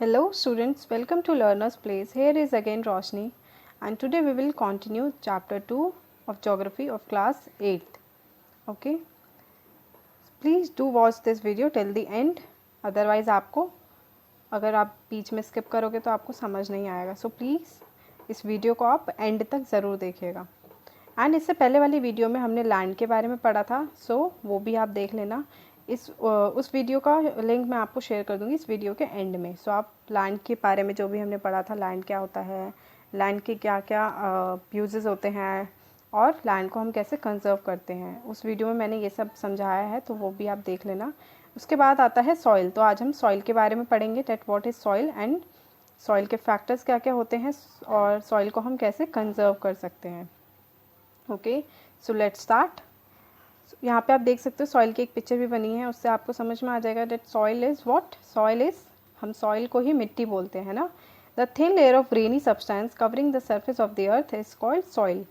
Hello students, welcome to Learner's Place. Here is again Roshni and today we will continue chapter 2 of geography of class 8th. Okay. Please do watch this video till the end. Otherwise आपको अगर आप बीच में skip करोगे तो आपको समझ नहीं आएगा. So please इस वीडियो को आप end तक ज़रूर देखिएगा. एंड इससे पहले वाली वीडियो में हमने लैंड के बारे में पढ़ा था. सो वो भी आप देख लेना. उस वीडियो का लिंक मैं आपको शेयर कर दूंगी इस वीडियो के एंड में. सो आप लैंड के बारे में जो भी हमने पढ़ा था, लैंड क्या होता है, लैंड के क्या क्या यूजेस होते हैं और लैंड को हम कैसे कंजर्व करते हैं, उस वीडियो में मैंने ये सब समझाया है. तो वो भी आप देख लेना. उसके बाद आता है सॉइल. तो आज हम सॉइल के बारे में पढ़ेंगे. That what is soil and soil के फैक्टर्स क्या क्या होते हैं और सॉइल को हम कैसे कंजर्व कर सकते हैं. Okay, so let's start. यहाँ पे आप देख सकते हो सॉइल की एक पिक्चर भी बनी है. उससे आपको समझ में आ जाएगा that soil is what. Soil is, हम सॉइल को ही मिट्टी बोलते हैं ना. The thin layer of granny substance covering the surface of the earth is called soil.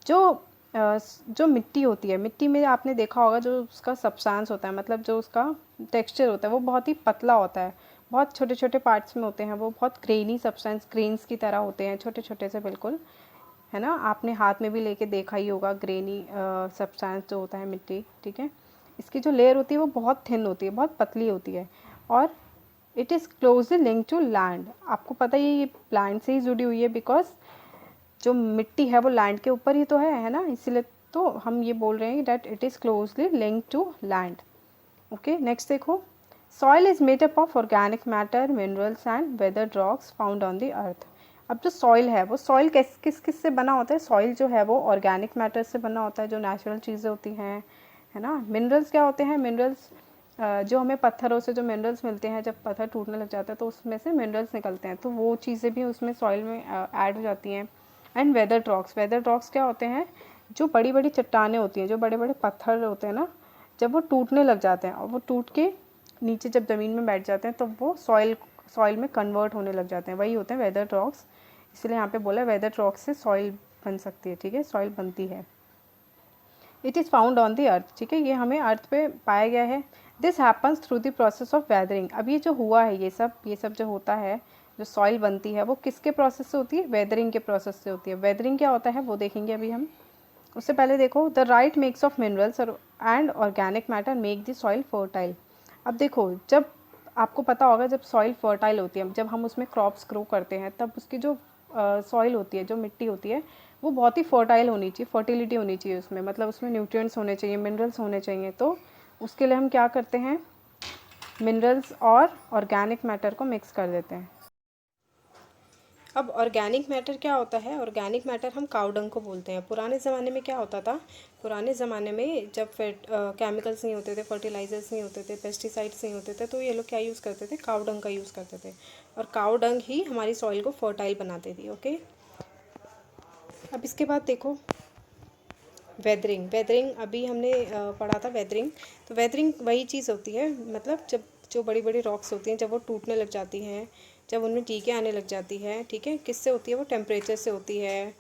जो मिट्टी होती है, मिट्टी में आपने देखा होगा जो उसका सब्सटेंस होता है, मतलब जो उसका टेक्सचर होता है वो बहुत ही पतला होता है. बहुत छोटे छोटे पार्ट्स में होते हैं. वो बहुत ग्रेनी सब्सटेंस, ग्रेन्स की तरह होते हैं, छोटे छोटे से बिल्कुल, है ना. आपने हाथ में भी लेके देखा ही होगा ग्रेनी सब्सटेंस जो होता है मिट्टी. ठीक है, इसकी जो लेयर होती है वो बहुत थिन होती है, बहुत पतली होती है. और it is closely link to land. आपको पता ही ये लैंड से ही जुड़ी हुई है, बिकॉज जो मिट्टी है वो लैंड के ऊपर ही तो है ना. इसीलिए तो हम ये बोल रहे हैं that it is closely link to land. Okay, next देखो. Soil is made up of organic matter, minerals and weathered rocks found on the earth. अब जो सॉइल है वो सॉइल किस किस से बना होता है. सॉइल जो है वो ऑर्गेनिक मैटर से बना होता है, जो नेचुरल चीज़ें होती हैं, है ना. मिनरल्स क्या होते हैं. मिनरल्स जो हमें पत्थरों से जो मिनरल्स मिलते हैं, जब पत्थर टूटने लग जाता है तो उसमें से मिनरल्स निकलते हैं, तो वो चीज़ें भी उसमें सॉइल में ऐड हो जाती हैं. And weathered rocks. Weathered rocks क्या होते हैं. जो बड़ी बड़ी चट्टानें होती हैं, जो बड़े बड़े पत्थर होते हैं ना, जब वो टूटने लग जाते हैं और वो टूट के नीचे जब ज़मीन में बैठ जाते हैं तो वो सॉइल में कन्वर्ट होने लग जाते हैं, वही होते हैं वेदर्ड रॉक्स. इसलिए यहाँ पे बोला वेदर्ड रॉक्स से सॉइल बन सकती है. ठीक है, सॉइल बनती है. It is found on the अर्थ. ठीक है, ये हमें अर्थ पे पाया गया है. This happens through the process of weathering. अब ये जो हुआ है, ये सब जो होता है, जो सॉइल बनती है वो किसके प्रोसेस से होती है. वेदरिंग के प्रोसेस से होती है. वेदरिंग क्या होता है वो देखेंगे अभी हम. उससे पहले देखो, the right mix of minerals and organic matter make the soil fertile. अब देखो, जब आपको पता होगा जब सॉइल फर्टाइल होती है, जब हम उसमें क्रॉप्स ग्रो करते हैं, तब उसकी जो सॉइल होती है, जो मिट्टी होती है, वो बहुत ही फर्टाइल होनी चाहिए, फर्टिलिटी होनी चाहिए उसमें, मतलब उसमें न्यूट्रिएंट्स होने चाहिए, मिनरल्स होने चाहिए. तो उसके लिए हम क्या करते हैं, मिनरल्स और ऑर्गेनिक मैटर को मिक्स कर देते हैं. अब ऑर्गेनिक मैटर क्या होता है. ऑर्गेनिक मैटर हम काउडंग को बोलते हैं. पुराने ज़माने में क्या होता था, पुराने ज़माने में जब केमिकल्स नहीं होते थे, फर्टिलाइजर्स नहीं होते थे, पेस्टिसाइड्स नहीं होते थे, तो ये लोग क्या यूज़ करते थे, काउडंग का यूज़ करते थे. और काउडंग ही हमारी सॉइल को फर्टाइल बनाती थी. ओके, अब इसके बाद देखो वेदरिंग. वेदरिंग अभी हमने पढ़ा था. वेदरिंग, तो वेदरिंग वही चीज़ होती है, मतलब जब जो बड़ी बड़ी रॉक्स होती हैं जब वो टूटने लग जाती हैं, जब उनमें टीके आने लग जाती है. ठीक है, किससे होती है वो, टेम्परेचर से होती है.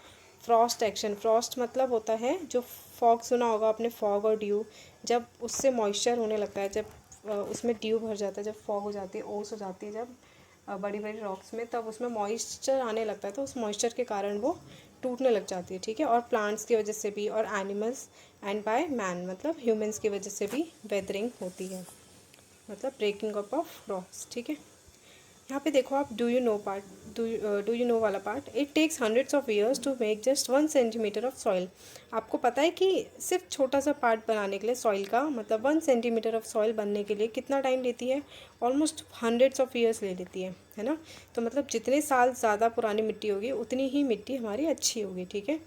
Frost action. फ्रॉस्ट मतलब होता है जो फॉग सुना होगा आपने, फॉग और ड्यू. जब उससे मॉइस्चर होने लगता है, जब उसमें ड्यू भर जाता है, जब फॉग हो जाती है, ओस हो जाती है, जब बड़ी बड़ी रॉक्स में, तब उसमें मॉइस्चर आने लगता है, तो उस मॉइस्चर के कारण वो टूटने लग जाती है. ठीक है, और प्लांट्स की वजह से भी, और एनिमल्स एंड बाय मैन, मतलब ह्यूमंस की वजह से भी वेदरिंग होती है, मतलब ब्रेकिंग अप ऑफ रॉक्स. ठीक है, यहाँ पे देखो आप do you know part, do you know वाला part. It takes hundreds of years to make just 1 centimetre of soil. आपको पता है कि सिर्फ छोटा सा पार्ट बनाने के लिए सॉइल का, मतलब 1 सेंटीमीटर ऑफ सॉइल बनने के लिए कितना टाइम लेती है, ऑलमोस्ट हंड्रेड्स ऑफ ईयर्स ले लेती है ना. तो मतलब जितने साल ज़्यादा पुरानी मिट्टी होगी उतनी ही मिट्टी हमारी अच्छी होगी. ठीक है,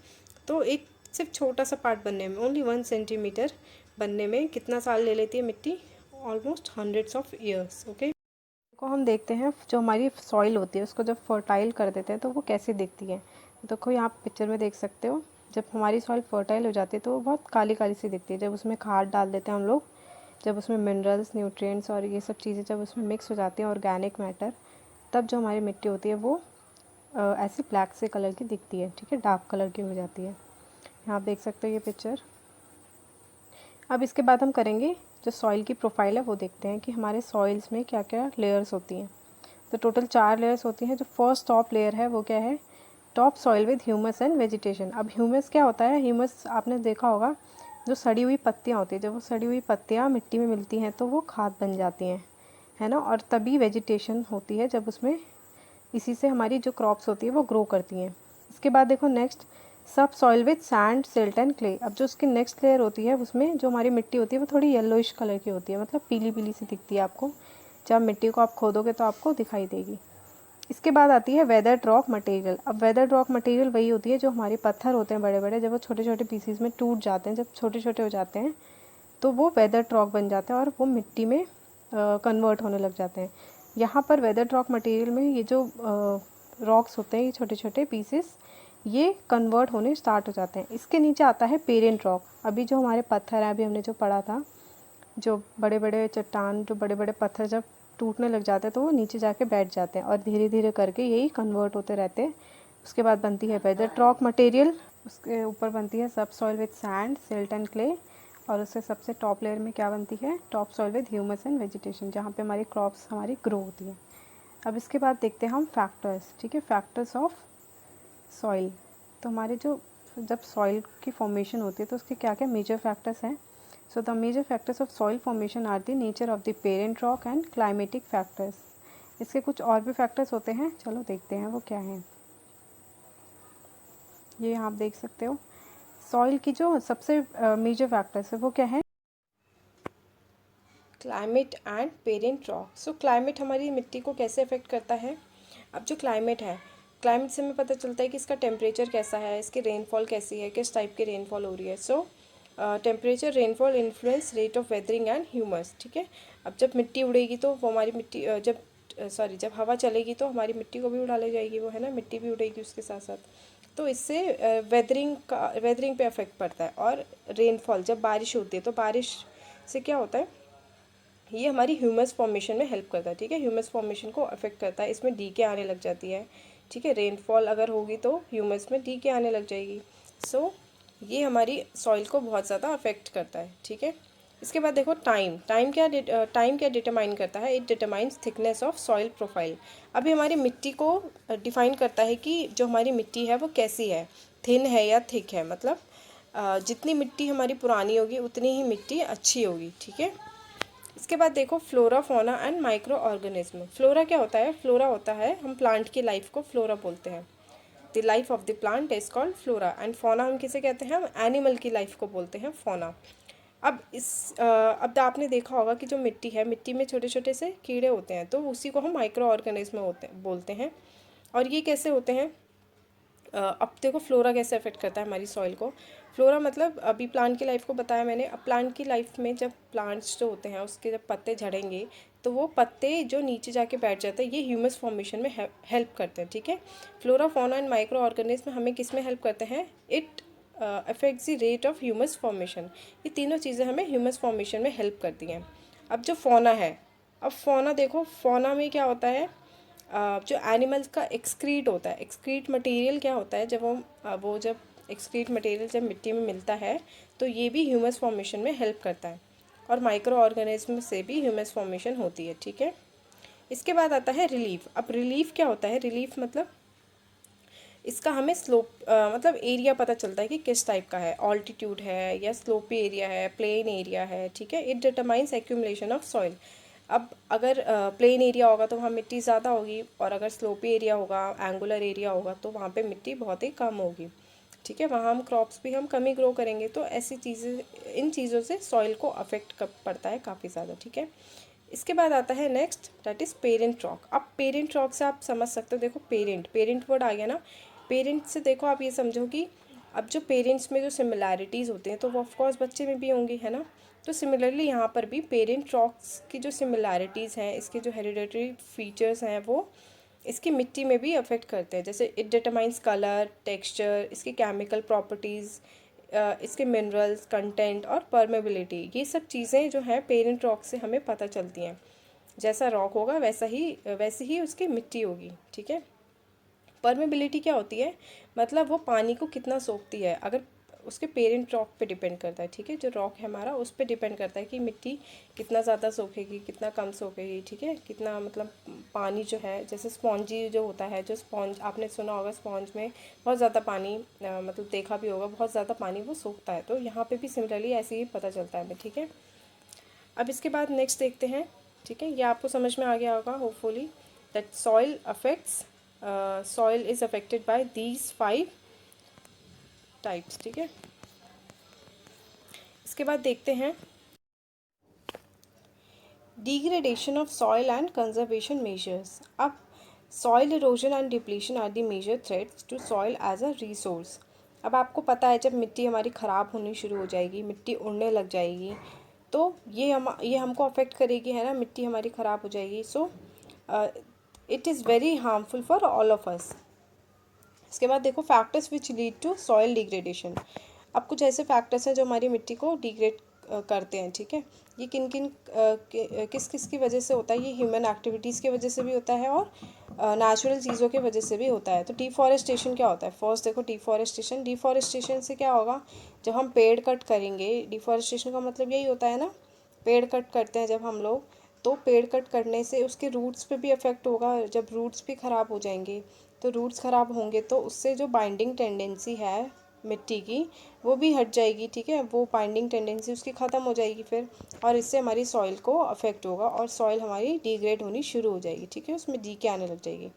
तो एक सिर्फ छोटा सा पार्ट बनने में, ओनली 1 सेंटीमीटर बनने में कितना साल ले लेती है मिट्टी, almost hundreds of years. Okay, को हम देखते हैं जो हमारी सॉइल होती है उसको जब फर्टाइल कर देते हैं तो वो कैसी दिखती है. देखो यहाँ पिक्चर में देख सकते हो, जब हमारी सॉइल फर्टाइल हो जाती है तो वो बहुत काली काली सी दिखती है. जब उसमें खाद डाल देते हैं हम लोग, जब उसमें मिनरल्स, न्यूट्रिएंट्स और ये सब चीज़ें जब उसमें मिक्स हो जाती हैं, ऑर्गेनिक मैटर, तब जो हमारी मिट्टी होती है वो ऐसी ब्लैक से कलर की दिखती है. ठीक है, डार्क कलर की हो जाती है. यहाँ आप देख सकते हो ये पिक्चर. अब इसके बाद हम करेंगे जो सॉइल की प्रोफाइल है वो देखते हैं कि हमारे सॉइल्स में क्या क्या लेयर्स होती हैं. तो टोटल 4 लेयर्स होती हैं। जो फर्स्ट टॉप लेयर है वो क्या है, top soil with humus and vegetation. अब ह्यूमस क्या होता है, ह्यूमस आपने देखा होगा जो सड़ी हुई पत्तियाँ होती हैं, जब वो सड़ी हुई पत्तियाँ मिट्टी में मिलती हैं तो वो खाद बन जाती हैं, है ना। और तभी वेजिटेशन होती है, जब उसमें इसी से हमारी जो क्रॉप्स होती है वो ग्रो करती हैं। इसके बाद देखो नेक्स्ट, सब soil with sand silt and clay. अब जो उसकी नेक्स्ट लेयर होती है उसमें जो हमारी मिट्टी होती है वो थोड़ी येलोइश कलर की होती है, मतलब पीली पीली सी दिखती है आपको, जब मिट्टी को आप खोदोगे तो आपको दिखाई देगी। इसके बाद आती है वेदर्ड रॉक मटेरियल। अब वेदर्ड रॉक मटेरियल वही होती है जो हमारे पत्थर होते हैं बड़े बड़े, जब वो छोटे छोटे पीसीज में टूट जाते हैं, जब छोटे छोटे हो जाते हैं तो वो वेदर्ड रॉक बन जाते हैं और वो मिट्टी में कन्वर्ट होने लग जाते हैं। यहाँ पर वेदर्ड रॉक मटेरियल में ये जो रॉक्स होते हैं, ये छोटे छोटे पीसेस, ये कन्वर्ट होने स्टार्ट हो जाते हैं। इसके नीचे आता है पेरेंट रॉक। अभी जो हमारे पत्थर हैं, अभी हमने जो पढ़ा था, जो बड़े बड़े चट्टान, जो बड़े बड़े पत्थर जब टूटने लग जाते हैं तो वो नीचे जाके बैठ जाते हैं और धीरे धीरे करके यही कन्वर्ट होते रहते हैं। उसके बाद बनती है वेदर्ड रॉक मटेरियल, उसके ऊपर बनती है सब soil with sand silt and clay, और उससे सबसे टॉप लेयर में क्या बनती है, top soil with humus and vegetation, जहाँ पे हमारी क्रॉप्स हमारी ग्रो होती है। अब इसके बाद देखते हैं हम फैक्टर्स, ठीक है, फैक्टर्स ऑफ सॉइल। तो हमारे जो जब सॉइल की फॉर्मेशन होती है तो उसके क्या क्या मेजर फैक्टर्स हैं। So the major factors of soil formation are the nature of the parent rock and climatic factors. इसके कुछ और भी फैक्टर्स होते हैं, चलो देखते हैं वो क्या हैं। ये आप देख सकते हो, सॉइल की जो सबसे मेजर फैक्टर्स है वो क्या है, climate and parent rock. So climate हमारी मिट्टी को कैसे अफेक्ट करता है। अब जो क्लाइमेट है, क्लाइमेट से हमें पता चलता है कि इसका टेम्परेचर कैसा है, इसकी रेनफॉल कैसी है, किस टाइप की रेनफॉल हो रही है। सो temperature, rainfall influence rate of weathering and humus, ठीक है। अब जब मिट्टी उड़ेगी तो वो हमारी मिट्टी जब हवा चलेगी तो हमारी मिट्टी को भी उड़ा ले जाएगी वो, है ना, मिट्टी भी उड़ेगी उसके साथ साथ। तो इससे वेदरिंग पे अफेक्ट पड़ता है। और रेनफॉल, जब बारिश होती है तो बारिश से क्या होता है, ये हमारी ह्यूमस फॉर्मेशन में हेल्प करता है, ठीक है, ह्यूमस फॉर्मेशन को अफेक्ट करता है, इसमें डीके आने लग जाती है, ठीक है। रेनफॉल अगर होगी तो ह्यूमस में डीके आने लग जाएगी। सो ये हमारी सॉइल को बहुत ज़्यादा अफेक्ट करता है, ठीक है। इसके बाद देखो टाइम क्या डिटरमाइन करता है, it determines thickness of soil profile. अभी हमारी मिट्टी को डिफाइन करता है कि जो हमारी मिट्टी है वो कैसी है, थिन है या थिक है, मतलब जितनी मिट्टी हमारी पुरानी होगी उतनी ही मिट्टी अच्छी होगी, ठीक है। इसके बाद देखो फ्लोरा, फोना एंड माइक्रो ऑर्गेनिज्म। फ्लोरा क्या होता है, फ्लोरा होता है, हम प्लांट की लाइफ को फ्लोरा बोलते हैं, the life of the plant is called flora. And fauna हम किसे कहते हैं, हम एनिमल की लाइफ को बोलते हैं फोना। अब आपने देखा होगा कि जो मिट्टी है, मिट्टी में छोटे छोटे से कीड़े होते हैं, तो उसी को हम माइक्रो ऑर्गेनिज्म बोलते हैं। और ये कैसे होते हैं, अब देखो फ्लोरा कैसे अफेक्ट करता है हमारी सॉइल को। फ्लोरा मतलब अभी प्लांट की लाइफ को बताया मैंने। अब प्लांट की लाइफ में जब प्लांट्स जो होते हैं उसके जब पत्ते झड़ेंगे तो वो पत्ते जो नीचे जाके बैठ जाते हैं, ये ह्यूमस फॉर्मेशन में हेल्प करते हैं, ठीक है। Flora, fauna and micro organism हमें किस में हेल्प करते हैं, it affects the rate of humus formation. ये तीनों चीज़ें हमें ह्यूमस फॉर्मेशन में हेल्प करती हैं। अब जो फौना है, अब फौना देखो, फौना में क्या होता है, जो एनिमल्स का एक्सक्रीट होता है, एक्सक्रीट मटेरियल क्या होता है, जब वो जब एक्सक्रीट मटेरियल जब मिट्टी में मिलता है तो ये भी ह्यूमस फॉर्मेशन में हेल्प करता है। और माइक्रो ऑर्गेनिज्म से भी ह्यूमस फॉर्मेशन होती है, ठीक है। इसके बाद आता है रिलीफ। अब रिलीफ क्या होता है, रिलीफ मतलब इसका हमें स्लोप मतलब एरिया पता चलता है कि किस टाइप का है, ऑल्टीट्यूड है या स्लोपी एरिया है, प्लेन एरिया है, ठीक है। It determines accumulation of soil. अब अगर प्लेन एरिया होगा तो वहाँ मिट्टी ज़्यादा होगी, और अगर स्लोपी एरिया होगा, एंगुलर एरिया होगा, तो वहाँ पे मिट्टी बहुत ही कम होगी, ठीक है। वहाँ हम क्रॉप्स भी हम कम ही ग्रो करेंगे। तो ऐसी चीज़ें, इन चीज़ों से सॉइल को अफेक्ट पड़ता है काफ़ी ज़्यादा, ठीक है। इसके बाद आता है next, that is parent rock. अब पेरेंट रॉक से आप समझ सकते हो, देखो पेरेंट वर्ड आ गया ना, पेरेंट से देखो आप ये समझो कि अब जो पेरेंट्स में जो सिमिलैरिटीज़ होती हैं तो वो ऑफकोर्स बच्चे में भी होंगी, है ना। तो सिमिलरली यहाँ पर भी पेरेंट रॉक्स की जो सिमिलैरिटीज़ हैं, इसके जो हेरिडेटरी फीचर्स हैं, वो इसकी मिट्टी में भी अफेक्ट करते हैं। जैसे इट डिटरमाइंस कलर, टेक्सचर, इसकी केमिकल प्रॉपर्टीज़, इसके मिनरल्स कंटेंट और परमेबिलिटी, ये सब चीज़ें जो हैं पेरेंट रॉक से हमें पता चलती हैं। जैसा रॉक होगा वैसे ही उसकी मिट्टी होगी, ठीक है। परमेबिलिटी क्या होती है, मतलब वो पानी को कितना सोखती है। अगर उसके पेरेंट रॉक पे डिपेंड करता है, ठीक है। जो रॉक है हमारा उस पे डिपेंड करता है कि मिट्टी कितना ज़्यादा सोखेगी, कितना कम सोखेगी, ठीक है। कितना मतलब पानी जो है, जैसे स्पॉन्जी जो होता है, जो स्पॉन्ज आपने सुना होगा, स्पॉन्ज में बहुत ज़्यादा पानी मतलब देखा भी होगा, बहुत ज़्यादा पानी वो सोखता है। तो यहाँ पे भी सिमिलरली ऐसे ही पता चलता है हमें, ठीक है। अब इसके बाद नेक्स्ट देखते हैं, ठीक है। ये आपको समझ में आ गया होगा hopefully, that soil is affected by these 5 types, ठीक है। इसके बाद देखते हैं degradation of soil and conservation measures. अब soil erosion and depletion are the major threats to soil as a resource. अब आपको पता है जब मिट्टी हमारी ख़राब होनी शुरू हो जाएगी, मिट्टी उड़ने लग जाएगी, तो ये हमको अफेक्ट करेगी, है ना। मिट्टी हमारी ख़राब हो जाएगी, so it is very harmful for all of us. इसके बाद देखो factors which lead to soil degradation. अब कुछ ऐसे फैक्टर्स हैं जो हमारी मिट्टी को डिग्रेड करते हैं, ठीक है। ये किस किस की वजह से होता है? ये ह्यूमन एक्टिविटीज़ की वजह से भी होता है और नेचुरल चीज़ों की वजह से भी होता है। तो डिफॉरेस्टेशन क्या होता है? फर्स्ट देखो डिफॉरेस्टेशन से क्या होगा, जब हम पेड़ कट करेंगे, डिफॉरेस्टेशन का मतलब यही होता है ना, पेड़ कट करते हैं जब हम लोग, तो पेड़ कट करने से उसके रूट्स पे भी इफ़ेक्ट होगा। जब रूट्स भी ख़राब हो जाएंगे, तो रूट्स ख़राब होंगे तो उससे जो बाइंडिंग टेंडेंसी है मिट्टी की वो भी हट जाएगी, ठीक है। वो बाइंडिंग टेंडेंसी उसकी ख़त्म हो जाएगी फिर, और इससे हमारी सॉइल को अफेक्ट होगा और सॉइल हमारी डिग्रेड होनी शुरू हो जाएगी, ठीक है। उसमें डीके आने लग जाएगी।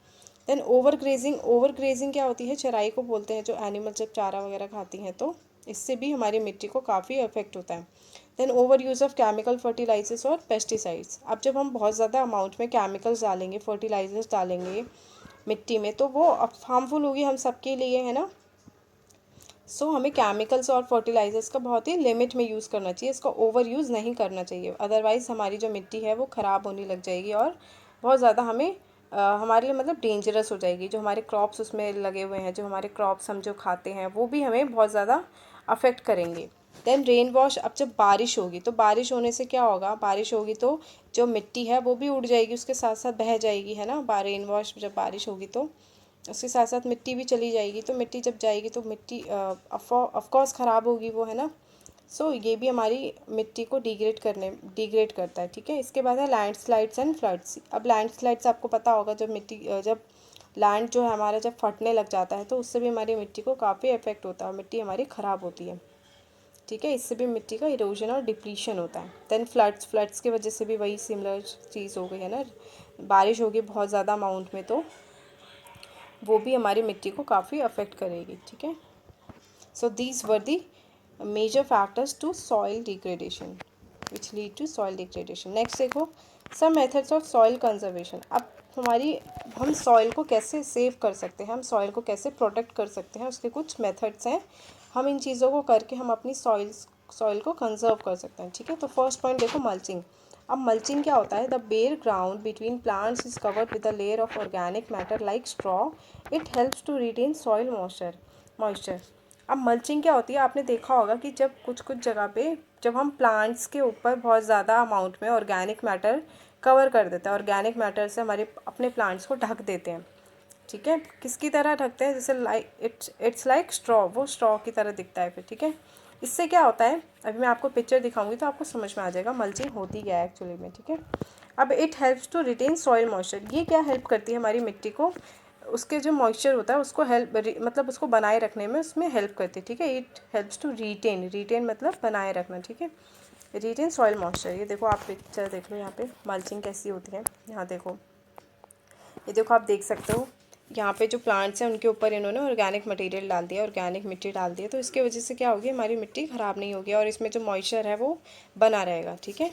देन ओवर ग्रेजिंग क्या होती है? चराई को बोलते हैं, जो एनिमल जब चारा वगैरह खाती हैं, तो इससे भी हमारी मिट्टी को काफ़ी अफेक्ट होता है। Then over use of chemical fertilisers और पेस्टिसाइड्स। अब जब हम बहुत ज़्यादा अमाउंट में केमिकल्स डालेंगे, फर्टिलाइजर्स डालेंगे मिट्टी में, तो वो हार्मफुल होगी हम सबके लिए, है ना। सो हमें केमिकल्स और फर्टिलाइजर्स का बहुत ही लिमिट में यूज़ करना चाहिए, इसका ओवर यूज़ नहीं करना चाहिए, अदरवाइज़ हमारी जो मिट्टी है वो ख़राब होने लग जाएगी और बहुत ज़्यादा हमारे लिए मतलब डेंजरस हो जाएगी। जो हमारे क्रॉप्स उसमें लगे हुए हैं, जो हमारे क्रॉप्स हम जो खाते हैं, वो भी हमें बहुत ज़्यादा अफेक्ट करेंगे। Then rain wash. अब जब बारिश होगी तो बारिश होने से क्या होगा, बारिश होगी तो जो मिट्टी है वो भी उड़ जाएगी, उसके साथ साथ बह जाएगी, है ना। रेन वॉश, जब बारिश होगी तो उसके साथ साथ मिट्टी भी चली जाएगी, तो मिट्टी जब जाएगी तो मिट्टी ऑफकोर्स ख़राब होगी वो, है ना। सो ये भी हमारी मिट्टी को डिग्रेड करता है, ठीक है। इसके बाद है लैंडस्लाइड्स एंड फ्लड्स। अब लैंडस्लाइड्स आपको पता होगा, जब लैंड जो है हमारा जब फटने लग जाता है, तो उससे भी हमारी मिट्टी को काफ़ी इफेक्ट होता है, मिट्टी हमारी ख़राब होती है, ठीक है। इससे भी मिट्टी का इरोजन और डिप्लीशन होता है। देन फ्लड्स की वजह से भी वही सिमिलर चीज़ हो गई, है ना। बारिश होगी बहुत ज़्यादा अमाउंट में, तो वो भी हमारी मिट्टी को काफ़ी अफेक्ट करेगी, ठीक है। So these were the major factors to soil degradation which lead to soil degradation. Next देखो some methods of soil conservation. अब हम सॉइल को कैसे सेव कर सकते हैं, हम सॉइल को कैसे प्रोटेक्ट कर सकते हैं, उसके कुछ मेथड्स हैं। हम इन चीज़ों को करके हम अपनी सॉइल को कंजर्व कर सकते हैं, ठीक है। तो फर्स्ट पॉइंट देखो मल्चिंग। अब मल्चिंग क्या होता है? The bare ground between plants is covered with a layer of organic matter like straw. It helps to retain soil moisture. अब मल्चिंग क्या होती है? आपने देखा होगा कि जब कुछ कुछ जगह पे जब हम प्लांट्स के ऊपर बहुत ज़्यादा अमाउंट में ऑर्गेनिक मैटर कवर कर देते हैं, ऑर्गेनिक मैटर से हमारे अपने प्लांट्स को ढक देते हैं, ठीक है। किसकी तरह ढकते हैं? जैसे इट्स लाइक स्ट्रॉ, वो स्ट्रॉ की तरह दिखता है फिर, ठीक है। इससे क्या होता है, अभी मैं आपको पिक्चर दिखाऊंगी तो आपको समझ में आ जाएगा मल्चिंग होती क्या है एक्चुअली में, ठीक है। अब it helps to retain soil moisture. ये क्या हेल्प करती है हमारी मिट्टी को, उसके जो मॉइस्चर होता है उसको मतलब उसको बनाए रखने में उसमें हेल्प करती है, ठीक है। इट हेल्प्स टू रिटेन मतलब बनाए रखना, ठीक है। Retain soil moisture. ये देखो आप पिक्चर देख लो, यहाँ पे मल्चिंग कैसी होती है। यहाँ देखो, ये देखो आप देख सकते हो, यहाँ पे जो प्लांट्स हैं उनके ऊपर इन्होंने ऑर्गेनिक मटेरियल डाल दिया, ऑर्गेनिक मिट्टी डाल दी है। तो इसके वजह से क्या होगी, हमारी मिट्टी ख़राब नहीं होगी और इसमें जो मॉइस्चर है वो बना रहेगा, ठीक है।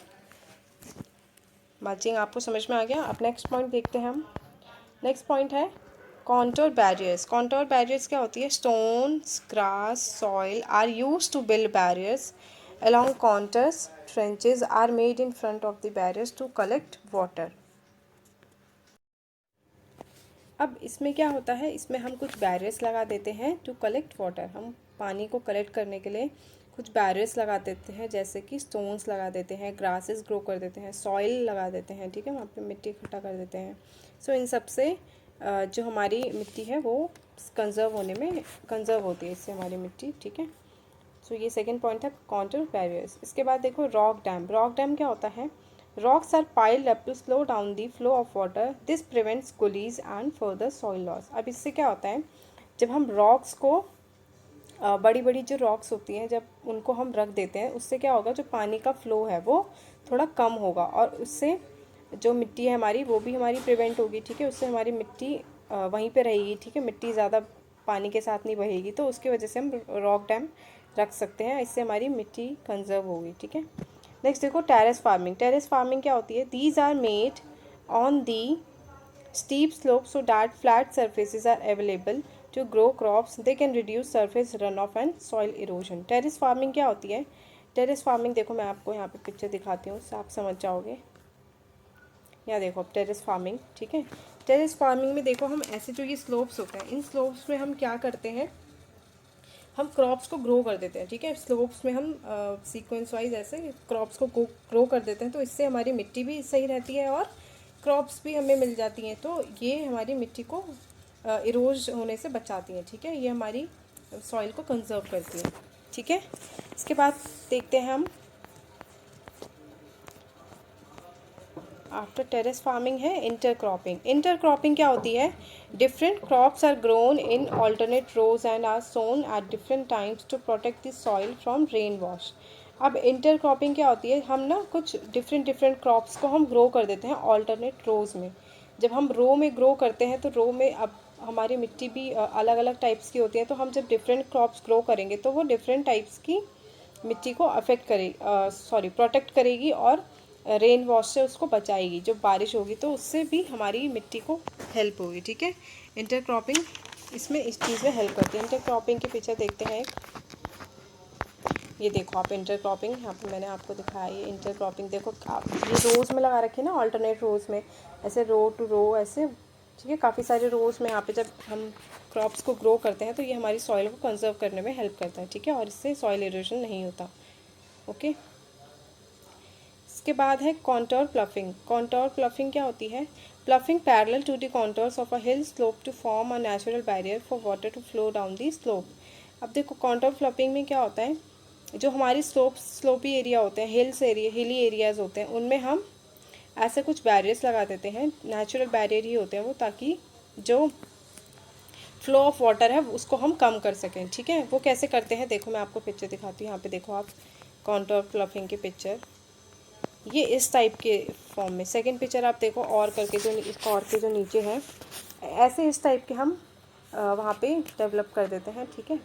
मल्चिंग आपको समझ में आ गया। अब नेक्स्ट पॉइंट देखते हैं हम। नेक्स्ट पॉइंट है कॉन्टोर बैरियर्स। कॉन्टोर बैरियर्स क्या होती है? Stones, grass, soil are used to build barriers along contours. Trenches are made in front of the barriers to collect water. अब इसमें क्या होता है, इसमें हम कुछ बैरियर्स लगा देते हैं टू कलेक्ट वाटर। हम पानी को कलेक्ट करने के लिए कुछ बैरियर्स लगा देते हैं, जैसे कि स्टोन्स लगा देते हैं, ग्रासेस ग्रो कर देते हैं, सॉइल लगा देते हैं, ठीक है। वहाँ पे मिट्टी इकट्ठा कर देते हैं। सो इन सब से जो हमारी मिट्टी है वो कंजर्व होती है, इससे हमारी मिट्टी, ठीक है। सो ये सेकेंड पॉइंट था कॉन्टूर बैरियर्स। इसके बाद देखो रॉक डैम। रॉक डैम क्या होता है? Rocks are piled up to slow down the flow of water, this prevents gullies and further soil loss. अब इससे क्या होता है, जब हम रॉक्स को बड़ी बड़ी जो रॉक्स होती हैं जब उनको हम रख देते हैं, उससे क्या होगा, जो पानी का फ़्लो है वो थोड़ा कम होगा और उससे जो मिट्टी है हमारी वो भी हमारी प्रिवेंट होगी, ठीक है। उससे हमारी मिट्टी वहीं पे रहेगी, ठीक है। मिट्टी ज़्यादा पानी के साथ नहीं बहेगी, तो उसकी वजह से हम रॉक डैम रख सकते हैं। इससे हमारी मिट्टी कंजर्व होगी, ठीक है। नेक्स्ट देखो टेरेस फार्मिंग। टेरेस फार्मिंग क्या होती है? These are made on the steep slopes so that flat surfaces are available to grow crops. They can reduce surface runoff and soil erosion. Terrace farming क्या होती है? Terrace farming देखो मैं आपको यहाँ पे पिक्चर दिखाती हूँ, उससे आप समझ जाओगे। यहाँ देखो अब टेरेस फार्मिंग, ठीक है। टेरेस फार्मिंग में देखो हम ऐसे जो ये स्लोप्स होते हैं, इन स्लोप्स में हम क्या करते हैं, हम क्रॉप्स को ग्रो कर देते हैं, ठीक है। स्लोप्स में हम सीक्वेंस वाइज ऐसे क्रॉप्स को ग्रो कर देते हैं, तो इससे हमारी मिट्टी भी सही रहती है और क्रॉप्स भी हमें मिल जाती हैं। तो ये हमारी मिट्टी को इरोज होने से बचाती हैं, ठीक है। ये हमारी सॉइल को कंजर्व करती है, ठीक है। इसके बाद देखते हैं हम आफ्टर टेरेस फार्मिंग है इंटरक्रॉपिंग। इंटरक्रॉपिंग क्या होती है? Different crops are grown in alternate rows and are sown at different times to protect the soil from rain wash. अब इंटरक्रॉपिंग क्या होती है? हम ना कुछ डिफरेंट क्रॉप्स को हम ग्रो कर देते हैं ऑल्टरनेट रोज में। जब हम रो में ग्रो करते हैं तो रो में अब हमारी मिट्टी भी अलग अलग टाइप्स की होती है, तो हम जब डिफरेंट क्रॉप्स ग्रो करेंगे तो वो डिफरेंट टाइप्स की मिट्टी को अफेक्ट करेगी, प्रोटेक्ट करेगी और रेन वॉश से उसको बचाएगी। जब बारिश होगी तो उससे भी हमारी मिट्टी को हेल्प होगी, ठीक है। इंटरक्रॉपिंग इसमें इस चीज़ में हेल्प करती है। इंटरक्रॉपिंग के पीछे देखते हैं, ये देखो आप इंटरक्रॉपिंग यहाँ पे मैंने आपको दिखाया। ये इंटरक्रॉपिंग देखो आप, ये रोज़ में लगा रखे ना, ऑल्टरनेट रोज़ में ऐसे रो टू रो ऐसे, ठीक है। काफ़ी सारे रोज़ में यहाँ पे जब हम क्रॉप्स को ग्रो करते हैं तो ये हमारी सॉइल को कंजर्व करने में हेल्प करता है, ठीक है। और इससे सॉइल इरोजन नहीं होता, ओके। इसके बाद है कॉन्टोर प्लफिंग। कॉन्टोर प्लफिंग क्या होती है? Ploughing parallel to the contours of a hill slope to form a natural barrier for water to flow down the slope. अब देखो कॉन्टोर प्लफिंग में क्या होता है, जो हमारी स्लोपी एरिया होते हैं, हिली एरियाज़ होते हैं, उनमें हम ऐसे कुछ बैरियर्स लगा देते हैं। नेचुरल बैरियर ही होते हैं वो, ताकि जो फ्लो ऑफ वाटर है उसको हम कम कर सकें, ठीक है। वो कैसे करते हैं देखो मैं आपको पिक्चर दिखाती हूँ। यहाँ पे देखो आप कॉन्टोर प्लफिंग की पिक्चर, ये इस टाइप के फॉर्म में। सेकंड पिक्चर आप देखो और करके, जो और के जो नीचे है, ऐसे इस टाइप के हम वहाँ पे डेवलप कर देते हैं, ठीक है।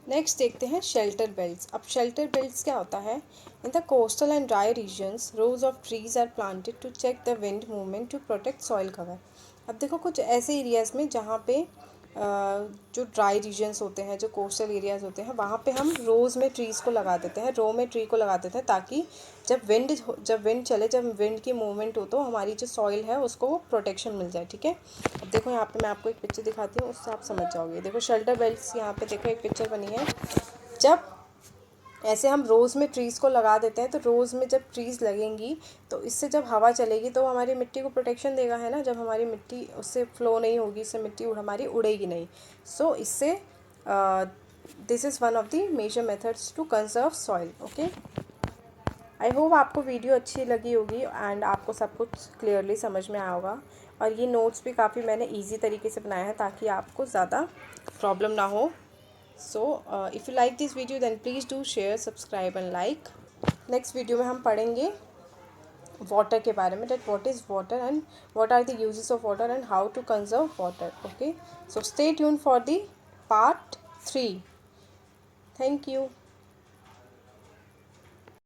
नेक्स्ट देखते हैं शेल्टर बेल्ट्स। अब शेल्टर बेल्ट्स क्या होता है? In the coastal and dry regions rows of trees are planted to check the wind movement to protect soil cover. अब देखो कुछ ऐसे एरियाज़ में जहाँ पे जो ड्राई रीजन्स होते हैं, जो कोस्टल एरियाज़ होते हैं, वहाँ पे हम रोज़ में ट्रीज़ को लगा देते हैं, रो में ट्री को लगा देते हैं, ताकि जब विंड चले, जब विंड की मूवमेंट हो तो हमारी जो सॉइल है उसको वो प्रोटेक्शन मिल जाए, ठीक है। अब देखो यहाँ पे मैं आपको एक पिक्चर दिखाती हूँ, उससे आप समझ जाओगे। देखो शेल्टर बेल्ट्स, यहाँ पे देखो एक पिक्चर बनी है। जब ऐसे हम रोज़ में ट्रीज़ को लगा देते हैं, तो रोज़ में जब ट्रीज़ लगेंगी तो इससे जब हवा चलेगी तो हमारी मिट्टी को प्रोटेक्शन देगा, है ना। जब हमारी मिट्टी उससे फ्लो नहीं होगी, इससे मिट्टी हमारी उड़ेगी नहीं। सो इससे this is one of the major methods to conserve soil, okay. I hope आपको वीडियो अच्छी लगी होगी एंड आपको सब कुछ क्लियरली समझ में आया होगा। और ये नोट्स भी काफ़ी मैंने ईजी तरीके से बनाया है ताकि आपको ज़्यादा प्रॉब्लम ना हो। So if you like this video then please do share, subscribe and like. Next video में हम पढ़ेंगे वाटर के बारे में, that what is water and what are the uses of water and how to conserve water, okay. So stay tuned for the part 3. Thank you.